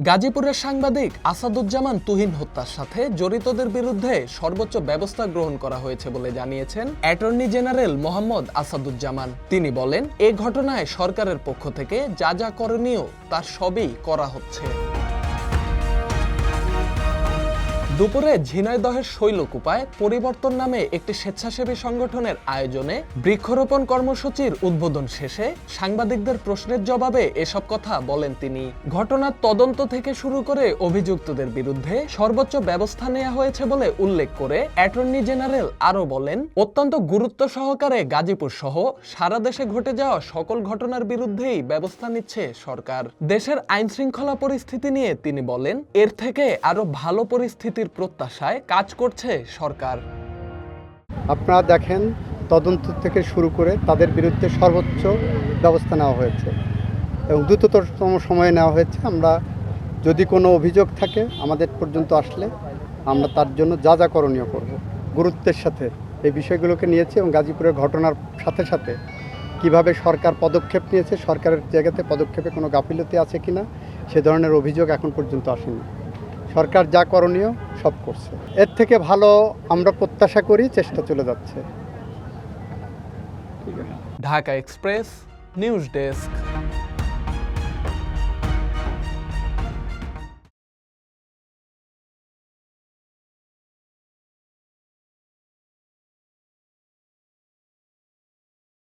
গাজীপুরের সাংবাদিক আসাদুজ্জামান তুহিন হত্যার সাথে জড়িতদের বিরুদ্ধে সর্বোচ্চ ব্যবস্থা গ্রহণ করা হয়েছে বলে জানিয়েছেন অ্যাটর্নি জেনারেল মোহাম্মদ আসাদুজ্জামান। তিনি বলেন, এ ঘটনায় সরকারের পক্ষ থেকে যা যা করণীয় তার সবই করা হচ্ছে। দুপুরে ঝিনাইদহের শৈলকুপায় পরিবর্তন নামে একটি স্বেচ্ছাসেবী সংগঠনের আয়োজনে বৃক্ষরোপণ কর্মসূচির উদ্বোধন শেষে সাংবাদিকদের প্রশ্নের জবাবে এসব কথা বলেন তিনি। ঘটনার তদন্ত থেকে শুরু করে অভিযুক্তদের বিরুদ্ধে সর্বোচ্চ ব্যবস্থা নেওয়া হয়েছে বলে উল্লেখ করে অ্যাটর্নি জেনারেল আরও বলেন, অত্যন্ত গুরুত্ব সহকারে গাজীপুর সহ সারা দেশে ঘটে যাওয়া সকল ঘটনার বিরুদ্ধেই ব্যবস্থা নিচ্ছে সরকার। দেশের আইনশৃঙ্খলা পরিস্থিতি নিয়ে তিনি বলেন, এর থেকে আরো ভালো পরিস্থিতি প্রত্যাশায় কাজ করছে সরকার। আপনারা দেখেন, তদন্ত থেকে শুরু করে তাদের বিরুদ্ধে সর্বোচ্চ ব্যবস্থা নেওয়া হয়েছে এবং দ্রুততম সময়ে নেওয়া হয়েছে। আমরা যদি কোনো অভিযোগ থাকে আমাদের পর্যন্ত আসলে আমরা তার জন্য যা যা করণীয় করব, গুরুত্বের সাথে এই বিষয়গুলোকে নিয়েছি এবং গাজীপুরের ঘটনার সাথে সাথে কিভাবে সরকার পদক্ষেপ নিয়েছে, সরকারের জায়গাতে পদক্ষেপে কোনো গাফিলতি আছে কিনা সে ধরনের অভিযোগ এখন পর্যন্ত আসেনি। সরকার যা করণীয় সব করছে, এর থেকে ভালো আমরা প্রত্যাশা করি, চেষ্টা চলে যাচ্ছে। Dhaka express news desk.